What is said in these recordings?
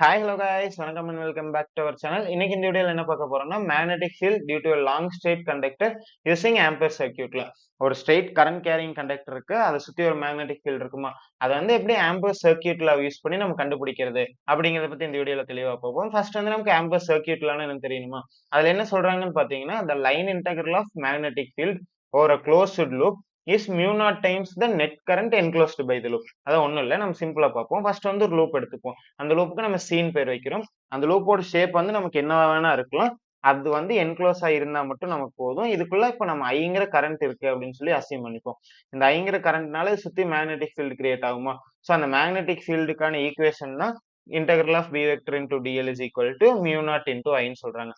Hi, hello guys, வணக்கம் and welcome back to our channel. இன்னைக்கு இந்த வீடியோல என்ன பார்க்க போறோம்னா magnetic field due to a long straight conductor using Ampere circuitல ஒரு straight current carrying conductor இருக்கு, அதை சுத்தி ஒரு magnetic field இருக்குமா, அதை வந்து எப்படி Ampere circuitல யூஸ் பண்ணி நம்ம கண்டுபிடிக்கிறது அப்படிங்கறத பத்தி இந்த வீடியோல தெளிவா பார்ப்போம். ஃபர்ஸ்ட் வந்து நமக்கு Ampere circuitலான்னு எனக்கு தெரியுமா, அதுல என்ன சொல்றாங்கன்னு பாத்தீங்கன்னா the line integral of magnetic field over a closed loop is mu naught times the net current enclosed by the loop. அதான் ஒண்ணும் இல்ல, நம்ம சிம்பிளா பார்ப்போம். ஃபர்ஸ்ட் வந்து ஒரு லூப் எடுத்துப்போம். அந்த லூப்புக்கு நம்ம சீன் பேர் வைக்கிறோம். அந்த லூப்போட ஷேப் வந்து நமக்கு என்ன வேணா இருக்கலாம். அது வந்து என்க்ளோஸ் ஆயிருந்தா மட்டும் நமக்கு போதும். இதுக்குள்ள இப்ப நம்ம ஐங்கிற கரண்ட் இருக்கு அப்படின்னு சொல்லி அசியூம் பண்ணிப்போம். இந்த ஐங்கிற கரண்ட்னால சுத்தி மேக்னெட்டிக் ஃபீல்டு கிரியேட் ஆகுமா. சோ அந்த மேக்னெட்டிக் ஃபீல்டுக்கான ஈக்குவேஷன் தான் integral of b vector into dl is equal to mu naught into I ன்னு சொல்றாங்க.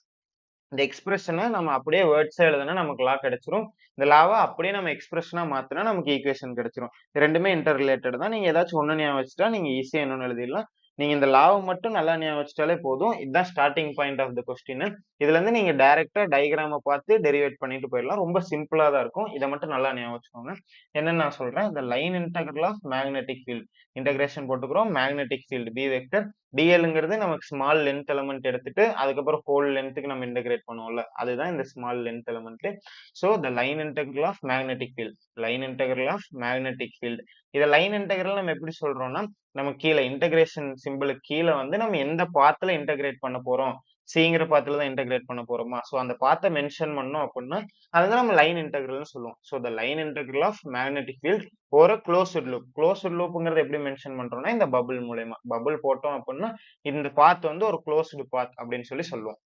இந்த எக்ஸ்பிரஷனை நம்ம அப்படியே வேர்ட்ஸா எழுதுனா நமக்கு லா கிடைச்சிரும். இந்த லாவை அப்படியே நம்ம எக்ஸ்பிரஷனா மாத்தினா நமக்கு ஈக்குவேஷன் கிடைச்சிரும். இது ரெண்டுமே இன்டர் ரிலேட்டட் தான். நீங்க ஏதாச்சும் ஒண்ணு ஞாபகம் வச்சுட்டா நீங்க ஈஸியா என்னன்னு எழுதிடலாம். நீங்க இந்த லாவை மட்டும் நல்லா ஞாபகம் வச்சுட்டாலே போதும். இதுதான் starting point of the question. இதுல இருந்து நீங்க டைரக்டா டயக்ராம பார்த்து டெரிவேட் பண்ணிட்டு போயிடலாம். ரொம்ப சிம்பிளா தான் இருக்கும். இதை மட்டும் நல்லா ஞாபகம் வச்சுக்கோங்க. என்னன்னு நான் சொல்றேன், இந்த line integral of magnetic field integration போட்டுக்கிறோம். மேக்னெட்டிக் ஃபீல்டு பி வெக்டர் டிஎல்ங்கிறது நமக்கு ஸ்மால் லென்த் எலமெண்ட் எடுத்துட்டு அதுக்கப்புறம் ஹோல் லென்த்துக்கு நம்ம இன்டகிரேட் பண்ணுவோம்ல, அதுதான் இந்த small length element. So the line integral of magnetic field, line integral of magnetic field. இத லைன் இன்டெகிரல் நம்ம எப்படி சொல்றோம்னா, நம்ம கீழே இன்டகிரேஷன் சிம்பிளுக்கு கீழே வந்து நம்ம எந்த பாத்துல இன்டகிரேட் பண்ண போறோம், சிங்கிற பாத்துல தான் இன்டகிரேட் பண்ண போறோமா, சோ அந்த பாத்தை மென்ஷன் பண்ணோம் அப்படின்னா அதுதான் நம்ம லைன் இன்டெகிரல்னு சொல்லுவோம். So the line integral of magnetic field ஒரு க்ளோஸ்ட் லூப். க்ளோஸ்ட் லூப்ங்கிறது எப்படி மென்ஷன் பண்றோம்னா இந்த பபிள் மூலமா, பபிள் போட்டோம் அப்படின்னா இந்த பாத் வந்து ஒரு க்ளோஸ்டு பாத் அப்படின்னு சொல்லி சொல்லுவோம்.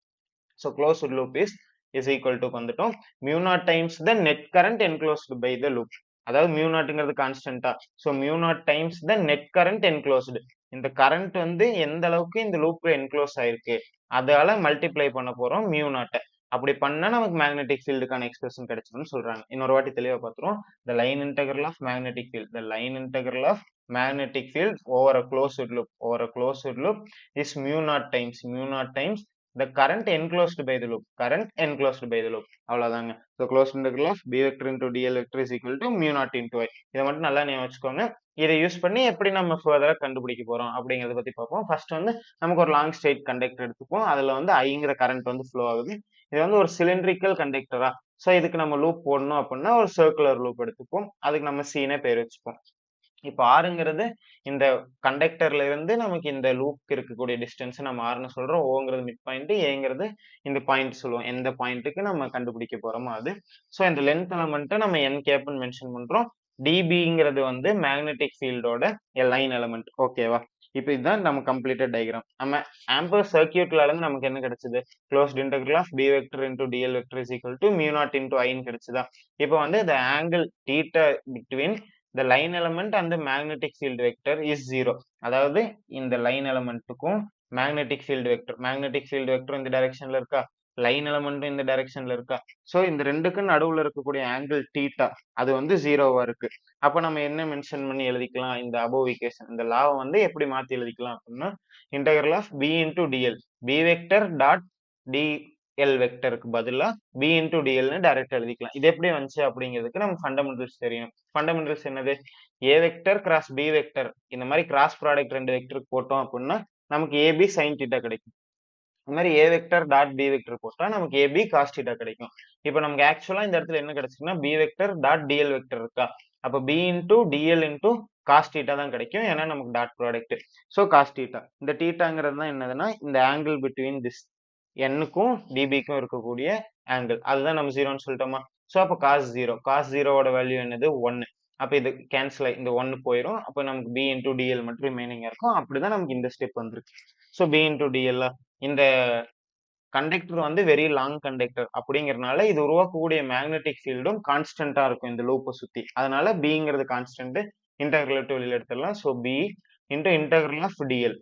So closed loop is equal to வந்துட்டோம் mu naught times the net current enclosed by the loop. அதாவது மியூ நாட்ங்கிறது கான்ஸ்டன்டா, so mu naught times the net current enclosed. இந்த கரண்ட் வந்து எந்த அளவுக்கு இந்த லூப்ல என்க்ளோஸ் ஆயிருக்கு அதால மல்டிப்ளை பண்ண போறோம் மியூ நாட்டை. அப்படி பண்ணா நமக்கு மேக்னெட்டிக் ஃபீல்டுக்கான எக்ஸ்பிரஷன் கிடைச்சிரும்னு சொல்றாங்க. இன்னொரு வாட்டி தெளிவா பார்த்துருவோம். the line integral of magnetic field, the line integral of magnetic field over a closed loop, over a closed loop is mu naught times the current enclosed by the loop, current enclosed by the loop. அவ்வளவுதாங்க. so closed integral of b vector into dl vector is equal to mu naught into I. இதை மட்டும் நல்லா ஞாபகம் வச்சுக்கோங்க. இதை use பண்ணி எப்படி நம்ம ஃபர்தரா கண்டுபிடிக்க போறோம் அப்படிங்கறத பத்தி பார்ப்போம். ஃபர்ஸ்ட் வந்து நமக்கு ஒரு லாங் ஸ்ட்ரெயிட் கண்டக்டர் எடுத்துப்போம். அதுல வந்து ஐங்கிற கரண்ட் வந்து ஃப்ளோ ஆகுது. இது வந்து ஒரு சிலிண்ட்ரிக்கல் கண்டக்டரா, சோ இதுக்கு நம்ம லூப் போடணும் அப்படின்னா ஒரு சர்க்குலர் லூப் எடுத்துப்போம். அதுக்கு நம்ம சீனே பேர் வச்சுப்போம். இப்ப ஆறுங்கிறது இந்த கண்டக்டர்ல இருந்து நமக்கு இந்த லூப்க்கு இருக்கக்கூடிய டிஸ்டன்ஸ் நம்ம ஆறுன்னு சொல்றோம். ஓங்கிறது மிட் பாயிண்ட், ஏங்கிறது இந்த பாயிண்ட் சொல்லுவோம். எந்த பாயிண்ட்டுக்கு நம்ம கண்டுபிடிக்க போறோமோ அது. சோ இந்த லென்த் எலமெண்ட்டை நம்ம என் கேப்னு மென்ஷன் பண்றோம். டிபிங்கிறது வந்து மேக்னெட்டிக் ஃபீல்டோட லைன் எலமெண்ட். ஓகேவா, இப்ப இதுதான் நம்ம கம்ப்ளீட்டட் டயக்ராம். நம்ம ஆம்பர் சர்க்கியூட்ல இருந்து நமக்கு என்ன கிடைச்சது, closed integral of b vector into dl vector is equal to mu naught into I ன்னு கிடைச்சதா. இப்போ வந்து the angle theta between the line element and the magnetic field vector is 0. அதாவது இந்த லைன் எலமெண்ட்டுக்கும் magnetic field vector, magnetic field vector இந்த டைரக்ஷன்ல இருக்கா, லைன் எலமெண்ட்டும் இந்த டைரக்ஷன்ல இருக்கா, சோ இந்த ரெண்டுக்கும் நடுவுல இருக்கக்கூடிய ஆங்கிள் தீட்டா அது வந்து 0வா இருக்கு. அப்ப நம்ம என்ன மென்ஷன் பண்ணி எழுதிக்கலாம், இந்த அபோவ் ஈக்குவேஷன், இந்த லாவை வந்து எப்படி மாத்தி எழுதிக்கலாம் அப்படின்னா integral of b into dl, b vector dot dl வெக்டருக்கு பதிலா b into dl ன்னு டைரக்ட் எழுதிக்கலாம். இது எப்படி வந்துச்சு அப்படிங்கிறதுக்கு நம்ம ஃபண்டமெண்டல்ஸ் தெரியும். ஃபண்டமெண்டல்ஸ் என்னது, a vector cross b vector இந்த மாதிரி கிராஸ் ப்ராடக்ட் ரெண்டு வெக்டருக்கு போட்டோம் அப்படின்னா நமக்கு ab sin தீட்டா கிடைக்கும். இந்த மாதிரி a vector dot b vector போட்டா நமக்கு ab cos தீட்டா கிடைக்கும். இப்போ நமக்கு ஆக்சுவலா இந்த இடத்துல என்ன கிடைச்சுன்னா b vector dot dl vector இருக்கா, அப்ப b into dl into cos theta தான் கிடைக்கும். ஏன்னா நமக்கு dot product. So cos theta, இந்த தீட்டாங்கிறது தான் என்னதுன்னா இந்த ஆங்கிள் பிட்வீன் திஸ் n-க்கும் db-க்கும் இருக்கக்கூடிய ஆங்கிள், அதுதான் நம்ம 0ன்னு சொல்லிட்டோமா. சோ அப்ப cos 0, cos 0ஓட வேல்யூ என்னது 1. அப்ப இது கேன்சல், இந்த 1 போயிடும். அப்ப நமக்கு b into dl மட்டும் ரிமைனிங் இருக்கும். அப்படிதான் நமக்கு இந்த ஸ்டெப் வந்திருக்கு. சோ b into dl, இந்த கண்டக்டர் வந்து வெரி லாங் கண்டக்டர் அப்படிங்கறதுனால இது உருவாக்கக்கூடிய மேக்னெட்டிக் ஃபீல்டும் கான்ஸ்டன்டா இருக்கும் இந்த லூப்பை சுத்தி. அதனால பிங்கிறது கான்ஸ்டன்ட், இன்டெகிரல் வெளியில எடுத்துடலாம். So b into integral of dl,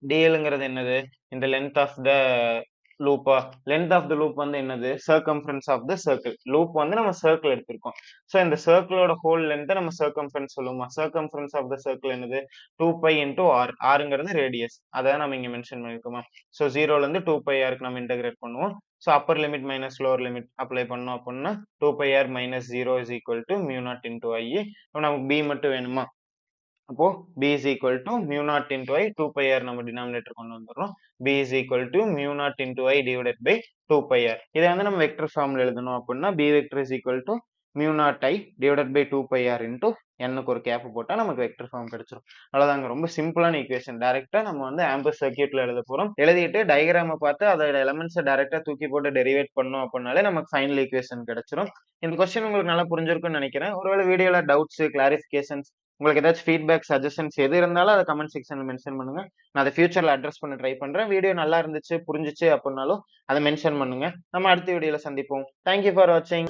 dlங்கிறது என்னது, இந்த லென்த் ஆஃப் த லூப்பா, லென்த் ஆஃப் த லூப் வந்து என்னது, circumference of the circle. Loop வந்து நம்ம சர்க்கிள் எடுத்திருக்கோம். சோ இந்த சர்க்கிளோட ஹோல் லென்த் நம்ம சர்க்கம்ஃபரன்ஸ் சொல்லுவோமா, சர்க்கம்ஃபரன்ஸ் ஆஃப் த சர்க்கிள் என்னது 2π into r, rங்கிறது ரேடியஸ், அதான் நம்ம இங்க மென்ஷன் பண்ணிருக்கோமா. சோ 0ல இருந்து 2πrக்கு நம்ம இன்டகிரேட் பண்ணுவோம். So upper limit minus lower limit apply பண்ணோம் அப்படின்னா 2πr minus 0 is equal to mu naught into I. நமக்கு b மட்டும் வேணுமா, அப்போ b is equal to mu naught into I 2 pi r நம்ம denominator கொண்டு வந்துறோம். b is equal to mu naught into I divided by 2 pi r. இதை வந்து நம்ம vector ஃபார்ம்ல எழுதணும் அப்படின்னா b vector is equal to mu naught I divided by 2 pi r into n-க்கு ஒரு gap போட்டா நமக்கு வெக்டர் ஃபார்ம் கிடைச்சிரும். அவ்வளவுதாங்க, ரொம்ப சிம்பிளான ஈக்குவேஷன். டைரக்டா நம்ம வந்து ஆம்பர் சர்க்யூட்ல எழுத போறோம். எழுதிட்டு டயகிராம பார்த்து அதோட எலிமெண்ட்ஸை டைரக்டா தூக்கி போட்டு டெரிவேட் பண்ணோம் அப்படின்னாலே நமக்கு ஃபைனல் ஈக்குவேஷன் கிடைச்சிரும். இந்த கொஸ்டின் உங்களுக்கு நல்லா புரிஞ்சிருக்கும்னு நினைக்கிறேன். ஒருவேளை வீடியோல டவுட்ஸ், கிளாரிஃபிகேஷன்ஸ், உங்களுக்கு ஏதாச்சும் ஃபீட்பேக், சஜஷன்ஸ் எது இருந்தாலும் அதை கமெண்ட் செக்ஷன்ல மென்ஷன் பண்ணுங்க. நான் அதை ஃபியூச்சர்ல அட்ரஸ் பண்ண ட்ரை பண்றேன். வீடியோ நல்லா இருந்துச்சு, புரிஞ்சிச்சு அப்படின்னாலும் அதை மென்ஷன் பண்ணுங்க. நம்ம அடுத்த வீடியோல சந்திப்போம். தேங்க்யூ ஃபார் வாட்சிங்.